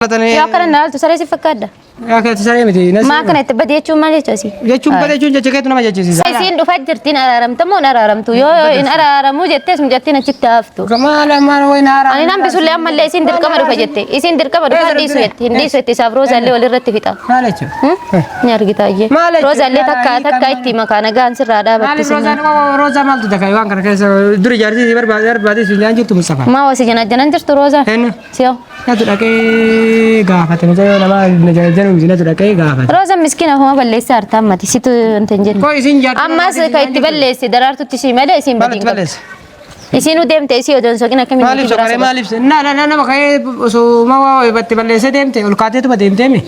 يا كنا نال تسرى سفكادة. يا كنا تسرى متى؟ ما كنا تبدي شو ما جالسي. جالسون بدي شو جاكيت نما جالسي. سايسين دفعت جرتين أرارم تمون أرارم تو يو إن أرارم مو جتة مجتين أشيك تافتو. كمال ما وين أرارم. أنا نام بسولي أما اللي إسين دركم أروح جتة. إسين دركم أروح هندي سويت سافروز اللي ولي رتي فيتا. مالك. نيار kita aja. روز اللي تكا إتي مكانه كان سرادة بتسين. روزا مال تدك أيوان كنا كذا دوري جارتي دي بربادي سيلان جرت مصطفى. ما واسي جنان جرت روزا. هنا. سيو. نتدك غافة نجاي ولا ما نجاي نتدك غافة. روزا مسكينة هو بللي سارتا ما تسيتو تنجن. كوي سين جارتي. أما سكايتي بللي سدرارتو تسي ماله إسين بدين. بلس. إسينو ديم تيسي ودون سوكينا كمين. مالي سكري مالي نا بخير سو ما هو بتي بلس ديم تي الكاتي تو بديم تيمي.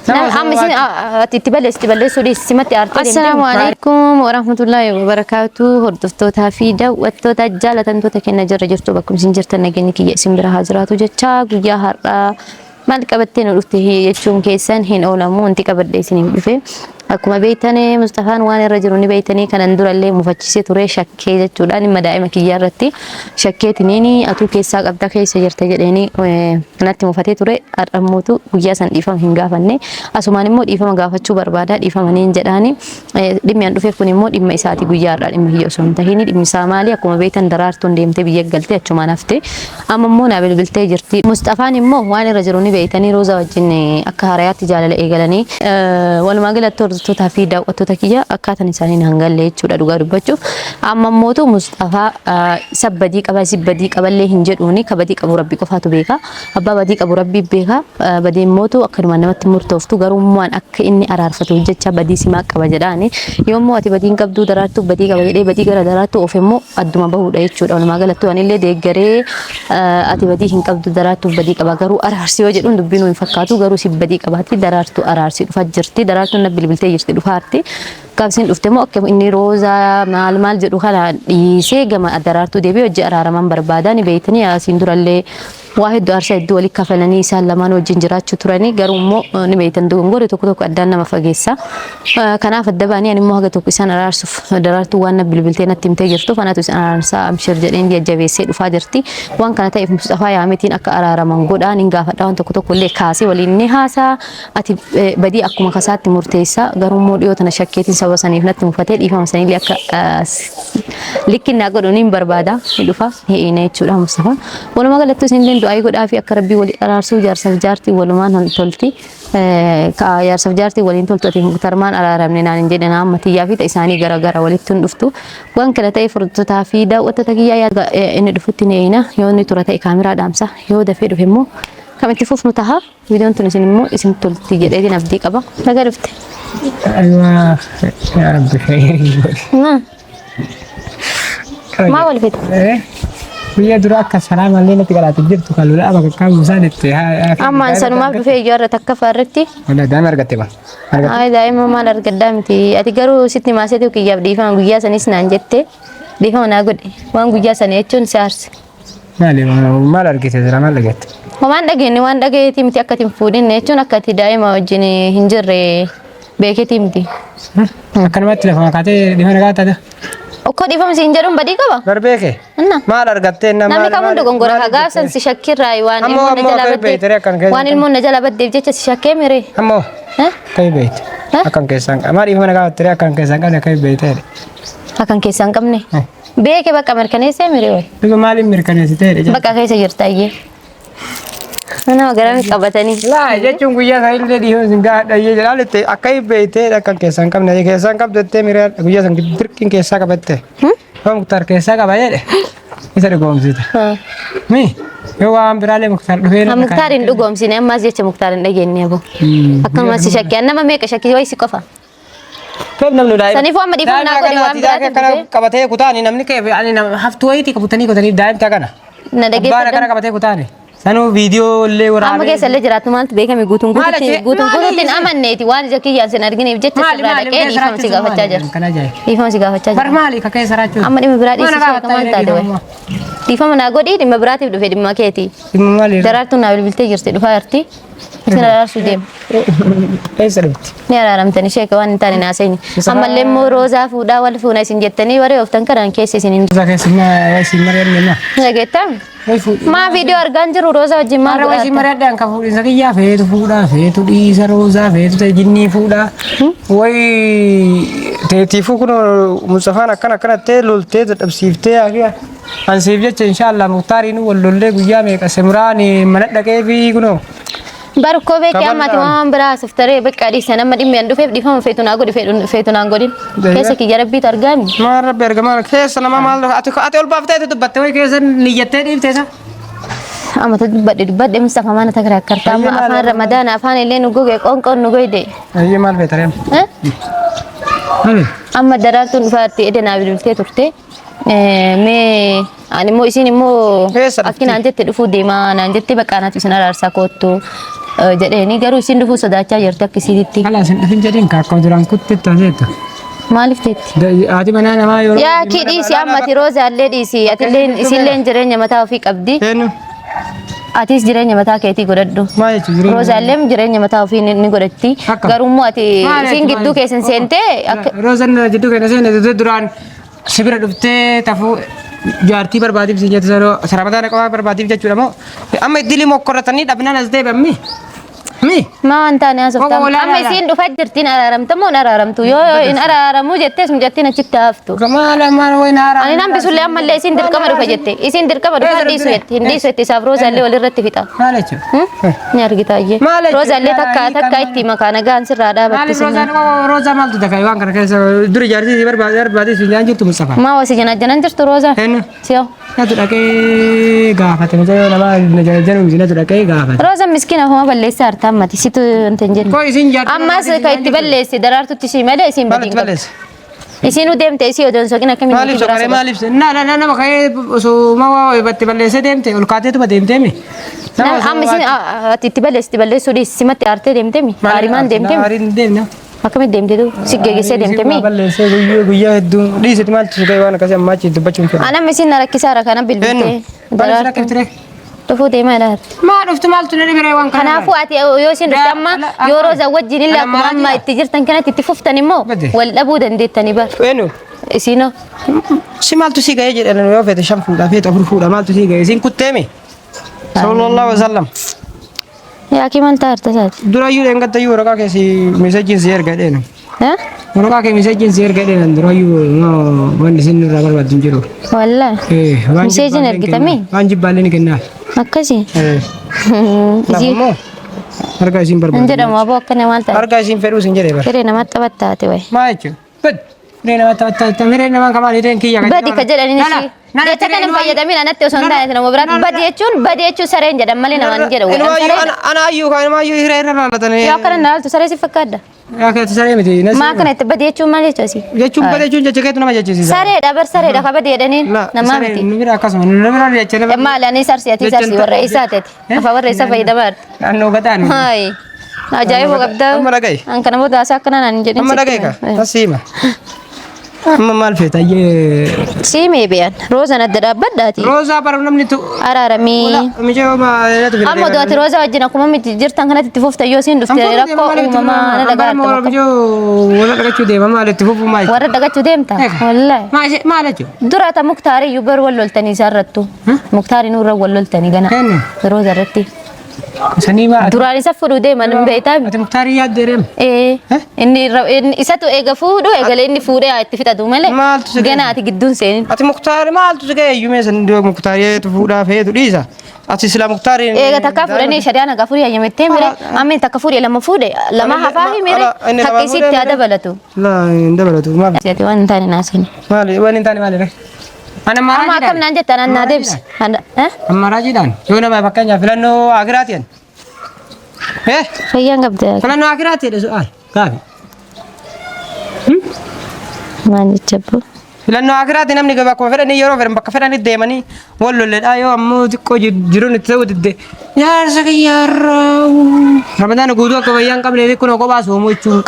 أما إسين تبلس ودي سمت أرتو. السلام عليكم ورحمة الله وبركاته. هردفتوتها في دو وتوتا جالة توتا كنا جرجرتو بكم سنجرت النجني كي يسمى برا هزراتو جتشا ويا هرا مال كبتين ورفته يجوم كيسان هين أولامو أنتي كبر سنين بفه أكما بيتني مصطفى وان الرجل بيتني كان ندور اللي مفتشة توري شكّي جتولاني مدائما كي جرتي شكّيت نيني أتو كيسا قبضة كيسا جرتجليني كانت مفتشة توري أرموتو ويا سن إفهم هنجافني أسماني مود إفهم جافتشو بربادا إفهم هنين جداني دم يندفع كوني مود إما إساتي جيار إما هي أسمن تهيني إما سامالي أكما بيتن درارتون ديم تبي يقلتي أشوما نفتي أما مونا بالبلتي جرتي مصطفى نمو وان الرجل بيتني روزا وجني أكهريات جالة إيجالني ولا ما قلت توتا في داو توتا كيا أكاتن إنسانين هنقل شو دارو غارو بتشوف أما موتو مصطفى سبدي كبا سبدي كبل هنجروني كبدي كأبو ربي كفاتو بيكا أبا بدي كأبو ربي بيكا بدي موتو أكر ما نمت مرتوفتو غارو موان أك إني أرارفتو جتشا بدي سماك كبجداني يوم مو أتي بدين كبدو دراتو بدي كبجدي بدي كرا دراتو أفهمو أدوما بهو ده يشود أول ما قالتو أني اللي ديجري أتي بدي هن كبدو دراتو بدي كبا غارو أرارسي وجدون دبينو يفكاتو غارو سبدي كباتي دراتو أرارسي فجرتي دراتو نبي بالتي jirti dhufaarti qabsiin dhufte moo akka inni rooza maal jedhu kana dhiisee gama adaraartu deebi'ee hojii araaraman barbaadani beeytanii asiin durallee waa hedduu aarsaa hedduu walii kafalanii isaan lamaan wajjin jiraachuu turanii garuu immoo ni beeytan dogongora tokko addaan nama fageessa kanaaf adda baanii ani immoo haga tokko isaan araarsuuf daraartuu waan bilbiltee natti himtee jirtu kanaatu isaan araarsaa amshir jedheen jajjabeessee dhufaa jirti waan kana ta'eef Mustafaa Yaametiin akka araaraman godhaan hin gaafadha waan tokko illee kaasee waliin ni haasaa ati badii akkuma kasaatti murteessa garuu immoo dhiyoo tana shakkeetiin saba saniif natti mufatee dhiifama sanillee akka likkinnaa godhuun hin barbaada ni dhufa hi'ina jechuudha Mustafaa walumaa galatti isin du'aa godhaa fi akka rabbii walii araarsuu jaarsaaf jaartii walumaan tolti jaarsaaf jaartii waliin toltu tarmaan araaramne naan hin jedhan ammatiyyaa fi isaanii gara walitti hin dhuftu waan kana ta'e furdootaa fi daawwattoota kiyyaa inni dhufutti ni eeyina yoo inni tura ta'e kaameraa dhaamsa yoo dafee dhufe immoo kamitti fufnu taha viidiyoon tun isin immoo isin tolti jedheetiin abdii qaba naga dhufte. أيوة يا رب خير. ما ولفت. ويا دراك السلام علينا تقول تجرت قالوا لا أبغى كم مساعدة. أما إنسان ما في جارة تكفرتي. ولا دائما أرجع تبا. دائما ما أرجع دامتي أتجارو ستي ما سيتو كي يبدي فان غيا سنيس نانجتة دي فان أقول وان غيا سنيتشون سارس. ما أرجع تزرع ما لقيت. وما نلاقي وان لقي تيمتي أكتم فودين نيتشون أكتي دائما وجني هنجر بيكي تيمتي. كان ما تلفون كاتي دي فان كاتا ده. Okko difam sinjarum badi kaba? Berbeke. Enna. Maal argatte enna maal. Namni kamu dogongora haga san si shakkirra waan ilmu najala badde. Waan ilmu najala badde jecha si shakke mere. Ammo. Kai beet. Akan kesan. Amari ifana ka tere akan kesan kana kai beet. Akan kesan kamne. Beke bakka merkanese mere way. Bigo mali merkanese tere. Bakka keessa jirtayye. Ana garan qabatani. La jechuun guyyaa san illee dhihoo singaa dhayyee jedhaaletti akka beetee akan kesan qabne kesan qabdette mere guyyaa san dirqin keessa qabatte. Muktar keessa qaba jedhe. Isa dhugoomsita. Mi yoo waan biraalee Muktar dhufee na Muktar hin dhugoomsine ammas jecha Muktar hin dhageenye abo. Akkuma si shakkii nama meeqa shakkii waysi qofa. Keb namni daa'ima. Saniif waan madifuu naa godhe waan biraatti kana qabatee kutaani namni kee ani haftu wayitii qabutanii kutanii daa'imta kana. Na dhageeffadha. Baana kana qabatee kutaani. Sanu video le waraabee. Amma keessa illee jiraatu maaltu beekame guutuun amanneeti waan ija kiyyaan sin argineef jecha sirraa dhaqee dhiifama si gaafachaa jira. Dhiifama si gaafachaa jira. Barmaali ka keessa raachuu. Amma dhimma biraa dhiisisee akka maal taate wayi. Dhiifama naa godhii dhimma biraatiif dhufe dhimma keeti. Dhimma maaliirra? Daraartuun naa bilbiltee jirti dhufaa jirti. Isin araarsuu deema. Eessa dhufti? Ni araaramtanii sheeka waan hin taane naaseenyi. Ammallee immoo roozaa fuudhaa wal fuuna isin jettanii waree oftan kanaan keessa isin hin Roozaa keessumaa isin mari'anne maa? dhageettaa? Maa viidiyoo argaan jiru roozaa wajjin maal Mara isin godhatta? mari'adhaan kan fuudhinsa kiyyaa feetu fuudhaa feetu dhiisa roozaa feetu jinnii fuudhaa. Wayi teetiifuu kun Mustafaan akkanattee loltee dadhabsiiftee hafiya. Ansiif jecha inshaallah Muktaariin wal lollee guyyaa meeqa Simraan mana dhaqee fi kunoo. Barkoo beekee ammati waan biraa siftaree bakka dhiisa nama dhimmi an dhufeef dhiifama feetu naa godhi feetu naan godhin. Keessa kiyya rabbiitu argaami. Maan rabbi argamaa keessa nama maal ati ol baaftee dubbatte wayi keessa niyyattee dhiifteessa. Amata dubbadhe Mustafa mana takara akkarta amma afaan Ramadaana afaan illee nu goge qoonqoon nu goyde. Ayyee maal feetareen? Amma daraartuun dhufaatti edenaa bilbiltee turte. Mee ani immoo isin immoo akkinaan jette dhufuu deemaa naan jette bakka naaf isin araarsaa koottu jedheeni garuu isin dhufuu sodaachaa jirti akkasiitti. Haala isin dhufin jedhin kaakkaa duraan kutteetta jeetta. Maaliif teetti? Ati manaa namaa yeroo. Yaa kii dhiisi ammati roozaallee dhiisi atillee isilleen jireenya mataa ofii qabdi. Atis jireenya mataa keetii godhadhu. Maal jechuun jireenya? Roozaalleem jireenya mataa ofii ni godhatti. Garuu immoo ati isin gidduu keessan seentee akka. Roozaan gidduu keessa seentee duraan sibira dhuftee tafuu jaartii barbaadiif si jette Ramadaana qofaa barbaadiif jechuudha moo amma iddili mokkorratanii dhabnaan as deebi'ammi. Maa waan taane haasoftaa amma isiin dhufaa jirtiin araaramta moo hin araaramtu yoo hin araaramuu jettee sun jettiin achitti haftu. Maal wayi na araaramu. Ani nambisullee ammallee isiin dirqama dhufa jette isiin dirqama dhufa dhiisu jette hin dhiisu jette isaaf roozaallee walirratti fixa. Maal jechuudha? Ni argita iyyee. Roozaallee takka itti makaa nagaan sirraa dhaabatti sinna. Roozaa maaltu takka waan kana keessa duri jaartii barbaadee sun jaan jirtu Mustafa. Maa wasi janan jirtu roozaa? Siyoo. Natu dhaqee gaafate mucayyoo namaa janu natu dhaqee gaafate. Roozaa miskiina homa balleessaa harta ammati situ hin jennu. Koo isin jaartii. Ammas ka itti balleessi daraartutti si malee isin badin qabdi. Isin deemte isii odoon soqina akkamiin maaliif soqare maaliif nama ka'ee osoo maa itti balleessee deemte ol kaateetuma deemteemi. Amma isin itti balleessuu dhiisi simatti aartee deemteemi. Haarimaan deemteemi. Haariin deemna. Akkamitti deemteetu si geggeessee deemteemi. Balleessee guyyaa hedduu dhiisiti maaltu suqee waan akkasii ammaa achi dubbachuun fedha. Anam isin rakkisaara kana bilbiltee. Daraartuu. Dhufuu deemaa laata. Maa dhuftu maaltu na dhibiree waan kana. Kanaafuu ati yoo isin dhufte amma yoo roozaa wajjin illee akkuma amma itti jirtan kanatti itti fuftan immoo wal dhabuu dandeettanii bara. Eenyu? Isinoo. Si maaltu si ga'ee jedhan yoo feete 5 fuudha feete 4 fuudha maaltu si ga'ee isin kutteemi. Sallallahu alaihi wasallam. Yaa kii maal taarta isaati? Durayyuu dheengattayyuu waraqaa keessi meesaajiin si erga dheenu. Waraqaa kee meesaajiin si erga dheenu durayyuu wanni isin irraa barbaaddu hin jiru. Wallaa. Meesaajiin ergitamii? Waan jibbaallee ni kennaaf. Akkasii. Naafummoo harka isin barbaadu. Hin jedhamu aboo akkana maal taate? Harka isin fedhuu isin jedhee bara. Firee namatti taphattaate wayi. Maa jechuudha? Firee namatti taphattaate firee namaan kamaan hidheen kiyya. Badi ka jedhanii si. Jecha kana fayyadamin anatti osoo hin taane nama biraatti badi jechuun sareen jedhan malee namaan jedha. Ana ayyuu kan ayyuu hiree irra laalatanii. Yoo akkana naaltu saree si fakkaadda. Yaa keetu saree miti. Maa kana itti badi jechuun maal jechuusi? Jechuun badi jechuun jecha keetu nama jechisiisa. Sareedha bar sareedha ka badi jedhaniin namaa miti. Nu bira akkasuma nu bira jecha nama. Maal ani sarsi ati sarsi warra isaateti. Afa warra isa fayyadamaa. Naannoo gataan. Hai. Ajaa'iba qabdaa. Amma dhagaye. An kana booda asa akkana naan jedhin. Amma dhagaye ka. Tasiima. Amma maal feeta iyyee. Siimee beeyan. Roozaan adda dhaabbaddaati. Roozaa bara namni tu. Araaramii. Mijoo maaleetu filatee. Amma du'aati roozaa wajjin akkuma miti jirtan kanatti itti fufta yoo siin dhufte rakkoo uumamaa na dhagaata. Mijoo warra dhagachuu deema maalitti fufuu maali? Warra dhagachuu deemta. Wallaahi. Maal jechuudha? Duraata muktaari iyyuu bar wal loltanii isaarrattu. Muktaari nurra wal loltanii gana. Roozaa irratti. Sanii maa? Duraan isa fudhuu deeman hin beektaa. Ati muktaarii yaadde deema? Inni isatu eega fuudhu eegalee inni fuudhee itti fixatu malee. Gana ati gidduun seenin. Ati muktaari maaltu si ga'e iyyuu meeshaan iddoo muktaarii fuudhaa feetu dhiisa. Ati sila muktaari. Eega takka fuudhanii shadaan aga fuudhee ayyamettee mire amma takka fuudhee lama fuudhe lama hafaa fi mire takka isitti haa dabalatu. Laa hin dabalatu maal? Siyaati waan hin taane naasini. Maali waan hin taane maali? Amma akkam naan jettan annaa deebisi. Amma raajiidhaan yoo nama fakkeenyaaf filannoo akiraatiyan. Fayyaan qabda. Filannoo akiraati jedhe su'aal gaafi. Maal jechabbu? Filannoo akiraati namni bakkuma fedhanii yeroo fedhan bakka fedhanii deemanii wal lolledhaa yoo ammoo xiqqoo jiruun itti ta'uu didde jaarsa kiyyaarraa Ramadaan guutuu akka fayyaan qabneef kun kophaa soomuu jechuun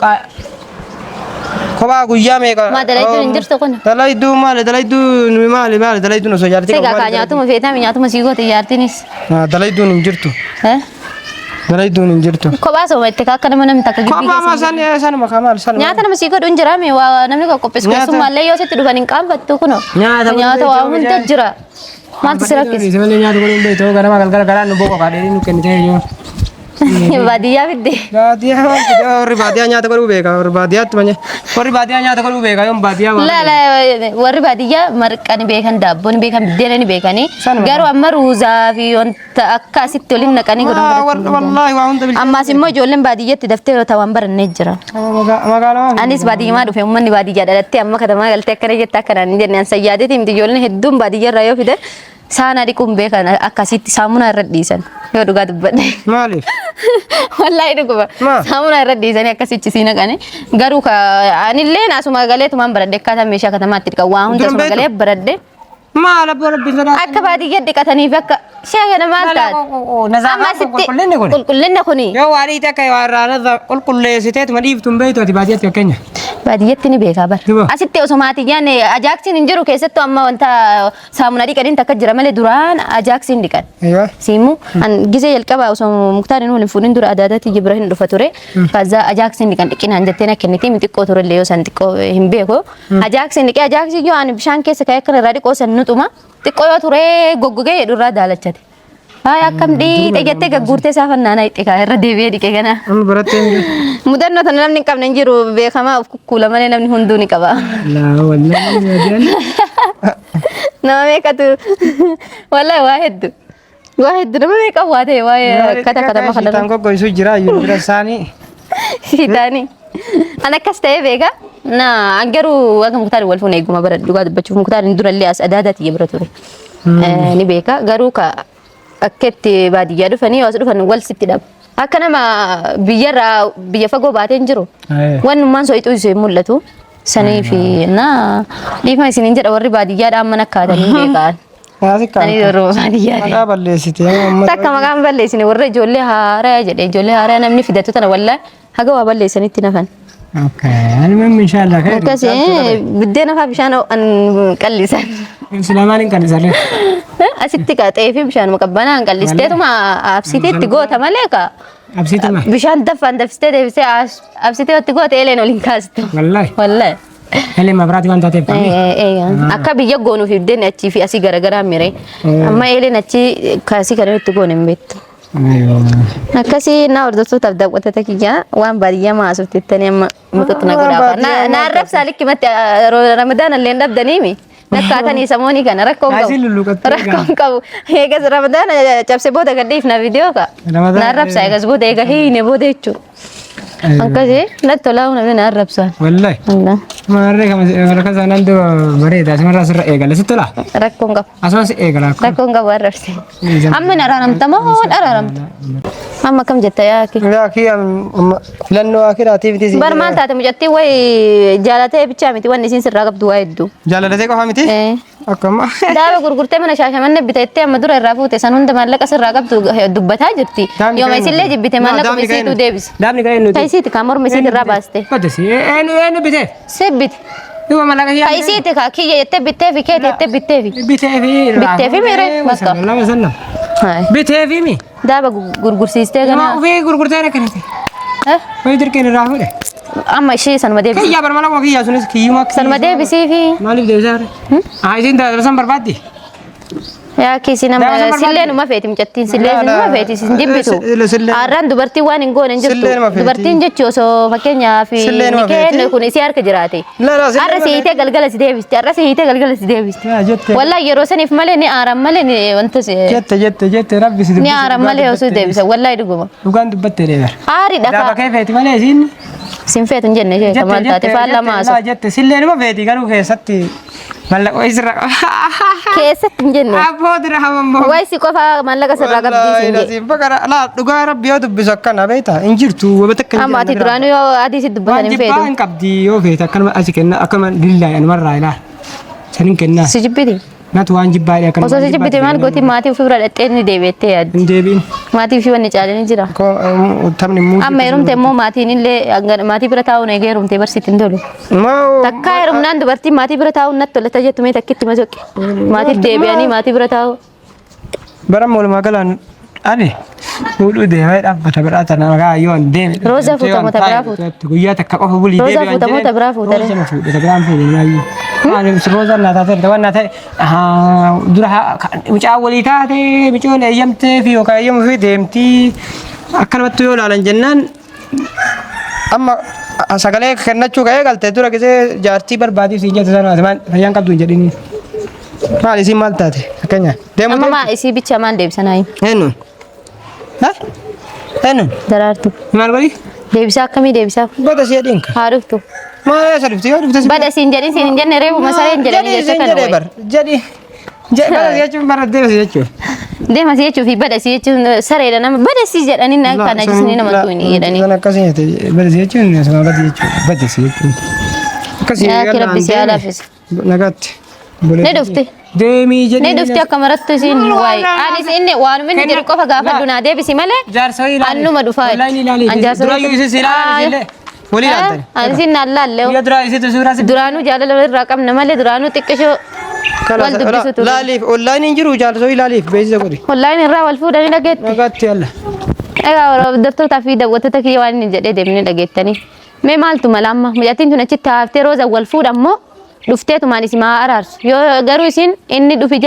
Kophaa guyyaa meeqa? Ma dalayduun hin jirtu kun. Dalayduu maali? Dalayduu maali? Dalayduun osoo jaartii Sega ka nyaatuma feetame nyaatuma sii goote jaartiinis. Dalayduun hin jirtu. Dalayduun hin jirtu. Kophaa soo itti akka nama namni takka gibbii Kophaa ma sanuma kamaal sanuma. nyaata nama sii godhu hin jiraame waa namni qopheessu keessumaallee yoo sitti dhufan hin qaanfattu kuno. Nyaata waa hunda jira. Maaltu si rakkisa? Simalee nyaata godhuun beektu ganama galgala galaan nu boqo kaadhee nu kennitee yoo. Baadiyyaa fidde. Warri baadiyyaa nyaata godhuu beeka. Warri baadiyyaatti manye. Warri baadiyyaa nyaata godhuu beeka. Yoon baadiyyaa waan. La warri baadiyyaa marqa ni beekan daabboo ni beekan biddeena ni beekani. Garuu amma ruuzaa fi wanta akka asitti waliin naqanii godhan. Wallaahi waa hunda bilchee. Ammaas immoo ijoolleen baadiyyaatti daftee yoo ta'an barannee jira. Magaalaa. Anis baadiyyaa dhufe uummanni baadiyyaa dhalattee amma katamaa galtee akkana jette akkanaan hin jenne ansa yaadeeti miti ijoolleen hedduun baadiyyaa irraa yoo fidan saana dhiquun beekan akkasitti saamunaa irra dhiisan yoo dhugaa dubbadhe. Maaliif? Wallahi dhuguma. Saamunaa irra dhiisanii akkasitti si naqani. Garuu anillee naasuma galeetumaan baradhe akkaataa meeshaa katamaatti dhiqan waa hunda suma galee baradhe. Maal abboo rabbiin sana. Akka baadiyyaa dhiqataniif akka shaagana maal taate. Amma sitti qulqullinni kuni. Yoo waan dhiite akka warraanaa qulqulleessiteetuma dhiiftuun beektu ati baadiyyaatti fakkeenya. Baadiyyaatti ni beekaa bara. Asitti osoo maatiyyaan ajaaksiin hin jiru keessattuu amma wanta saamunaa dhiqaniin takka jira malee duraan ajaaksiin dhiqan. Siimu gisee jalqabaa osoo muktaariin waliin fuudhin dura adaadaatti jibra hin dhufa ture. Kaza ajaaksiin dhiqan dhiqinaan jettee na kenniti mi xiqqoo turellee yoo san xiqqoo hin beeku. Ajaaksiin dhiqee ajaaksiin yoo ani bishaan keessa ka'ee akkana irraa dhiqoo san nuxuma xiqqoo yoo ture goggogee jedhu irraa daalachate. Hai akkam dhiite jettee gagguurtee saafannaana itti kaa irra deebi'ee dhiqee kana. Amma barattee. Mudannoo tan namni hin qabne hin jiru beekamaa of kukkuula malee namni hunduu ni qaba. Laa wallahi. Nama meeqatu wallahi waa hedduu. Waa hedduu nama meeqa waa ta'e waa kata katama kana. Shiitaan goggoisuu jira iyyuu bira isaanii. Shiitaanii. An akkas ta'ee beeka. Na an garuu akka muktaari wal fuun eeguma bara dhugaa dubbachuuf muktaariin durallee as adaadaatti bira ture. Ni beeka garuu ka akketti baadiyyaa dhufanii as dhufan wal sitti dhaba. Akka nama biyya fagoo baatee hin jiru. Wannummaan so'ituu isee mul'atu. Sanii fi na dhiifama isiniin jedha warri baadiyyaadhaan mana akkaatanii beekan. Ani yeroo baadiyyaa. Maqaa balleessite. Takka maqaan balleessine warra ijoollee haaraa jedhe ijoollee haaraa namni fidatu tana wallaahi haga waa balleessanitti nafan. Ani mamma inshallah kai. Akkasii biddeena faa bishaan qallisan. Islaamaan qallisan. Asitti qaxee fi bishaan qabbanaan qallisteetuma absitiitti goota malee ka. Absituma. Bishaan daffaan daffistee deebisee absiteetti goota eeleen oliin kaastu. Wallahi. Wallahi. Ele mabraati waan taateef. Akka biyya goonuuf ibdeen achii fi asii garagaraa mire. Amma eeleen achii kaasii kana itti goone hin beektu. Akkasii na hordoftoota daawwattoota kiyyaa waan baadiyyaa maasuuf jettanii amma mututti na godhaafa. Na arrabsaa likkimatti Ramadaan illee dhabdaniimi. Nakkaatanii samoonii kana rakkoon qabu. Rakkoon qabu. Eegas Ramadaan cabse booda gadhiif na viidiyoo ka. Na arrabsaa eegas booda eega hiine booda jechuudha. Akkasii natti tolaa namni na arrabsaa. Wallahi. Maarree kama sanaan dura bareeda asimarraa sirra eegala sitti tola. Rakkoon qabu. Asumas eegala. Rakkoon qabu arrabsi. Amma na araaramta moo araaramta? Amma kam jetta yaaki? Yaaki filannoo akiraatiif bar maal taate mucattii way jaalatee bichaa miti wanni isin sirraa qabdu waa hedduu. Jaalatee qofa miti? Akkama. Daaba gurgurtee mana shaashamanne biteettee amma dura irraa fuute san hunda maallaqa sirraa qabdu dubbataa jirti. Yooma isillee jibbite maallaqa isiitu deebise. Daabni ka'ee nuti. Kaisiiti kaa morma isiit irraa baaste. Badasi eenyu bitee? Sibbiti. Yoo maallaqa yaa. Kaisiiti kaa kiyya jettee bittee fi keete jettee bittee fi. Bitee fi. Bittee fi miire bakka. Lama sanna. Bitee fi mi? Daaba gurgursiistee gana. Ma ofii gurgurtee rakkanite. Wayi dirqeen irraa fuudhe. Amma ishee sanuma deebisi. Kiyyaa barmala koo kiyyaa sunis kiyyuma. Sanuma deebisii fi. Maaliif deebisaa ture? Isin taasisan barbaaddi? Yaa kisi nama sillee numa feeti mucattiin sillee numa feeti sin jibbitu. Arraan dubartiin waan hin goone hin jirtu. Dubartiin jechuun osoo fakkeenyaaf nikeen kun isii harka jiraate. Arra si hiitee galgala si deebisti. Arra si hiitee galgala si deebisti. Wallahi yeroo saniif malee ni aaran malee ni wanta si. Jette rabbi si ni aaran malee osoo deebisa wallahi dhuguma. Dhugaan dubbattee deebi'a. Aari dhafa. Daaba kee feeti malee isin. Sin feetu hin jenne ishee kamaan taate faallaa maasu. Jette sillee numa feeti garuu keessatti mallaqa isirra keessatti hin jenne. Aboo dira hamammoo. Waysi qofa mallaqa sirraa qabdii sin jenne. Bakara laa dhugaa rabbi yoo dubbisu akkana beektaa hin jirtu wabata akka hin amma ati duraan yoo adii si dubbatan hin feetu. Waan qabdi yoo feete akkanuma asi kenna akkuma lillahi anumarraa ilaala. Sanin kennaa. Si jibbiti. natu waan jibbaa kan osoo si jibbite maal gooti maatii ofii bira dhattee ni deebi'ettee yaaddi. hin deebiin Maatii ofii wanni caalee jira. taphni muuziqaa Amma heerumte immoo maatiin illee maatii bira taa'uun eegee heerumte barsiitti hin tolu. Takkaa heerumnaan dubartiin maatii bira taa'uun natti tolata jettu mee takkitti masoqe. Maatii deebi'anii maatii bira taa'u. bara walumaa galaan ani fuudhuu deemee dhaabbata biraa tana maqaa yoo hin deeme. Rooza fuutamoota biraa fuuta. Guyyaa takka qofa bulii deebi'an Rooza fuutamoota biraa fuuta. Rooza fuudhata biraan fuudhanii baay'ee. Ani rooza naa taatee waan naa ta'e dura mucaa walii taatee micoon eeyyamtee fi yookaan eeyyamu fi deemtii akkanumatti yoo ilaalan jennaan amma sagalee kennachuu ka'ee galtee dura gisee jaartii barbaadiif siin jette sana fayyaan qabdu hin jedhini. Maal isiin maal taate fakkeenya deemu. Amma maa isii bicha maan deebisanaayim. Eenyuun? Eenyuun? Daraartu. Maal godhi? Deebisaa akkamii deebisaa? Bada si jedhinka. Haa dhuftu. Maal eessa dhufti yoo dhufte? Bada siin jedhin siin hin jenne reefu masareen jedhanii jecha kana wayi. Jedhi. Bada si jechuun bara deemasi jechuun. Deemasi jechuu fi bada si jechuun sareedha nama bada si jedhanii kana jisanii nama tuuni jedhanii. Sana akkasii jettee bada si jechuun sama bada jechuun bada si jechuun. Akkasii yaa kira bisi yaa laafis. Nagaatti. Ne dhufte. Deemii jedhee. Ne dhufte akka marattu isiin wayi. Anis inni waan minni jedhu qofa gaafadhu naa deebisi malee. Jaarsa ilaali. Annuma dhufaa. Wallahi ilaali. Dura yoo isin ilaali illee. Walii ilaaltani. Ansi nallaalle. Guyyaa dura isitu suuraa si. Duraanuu jaalala irraa qabna malee duraanuu xiqqishoo wal dubbisu ture. Laaliif online hin jiru jaalsoo ilaaliif beeksisa godhi. Online irraa wal fuudhanii dhageetti. Nagaatti yalla. Egaa hordoftoota fi daawwattoota kiyya waan inni jedhee deemnee dhageettanii. Mee maaltu mala amma mucattiin tun achitti haaftee rooza wal fuudhammoo dhufteetu maan isimaa araarsu. Yoo garuu isin inni dhufi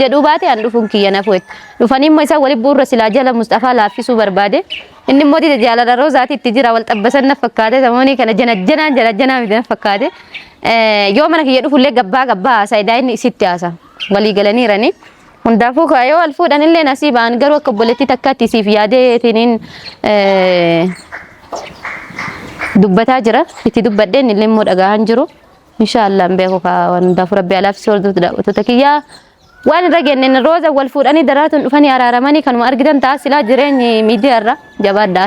jedhuu baate an dhufuun kiyya nafuutti. Dhufanii immoo isa waliin bu'uura silaa jala Mustafaa laaffisuu barbaade. Inni immoo jaalala roozaati itti jira wal xabbasan na fakkaate samoonii kana janajjanaa miti na fakkaate. Yoo mana kiyya dhufullee gabbaa haasa'idaa inni isitti haasa walii galaniirani. Hundaafuu yoo wal fuudhanillee nasiibaan garuu akka obboleettii takkaatti siif yaadeetiniin dubbataa jira. Itti dubbadheen illee immoo dhagahan jiru. Inshallah beeku waan hundaafuu rabbi alaafisi hordoftoota kiyyaa. Waan irra genneen rooza wal fuudhanii daraartuun dhufanii araaramanii kanuma argitan ta'a silaa jireenyi miidiyaa irra jabaadhaa.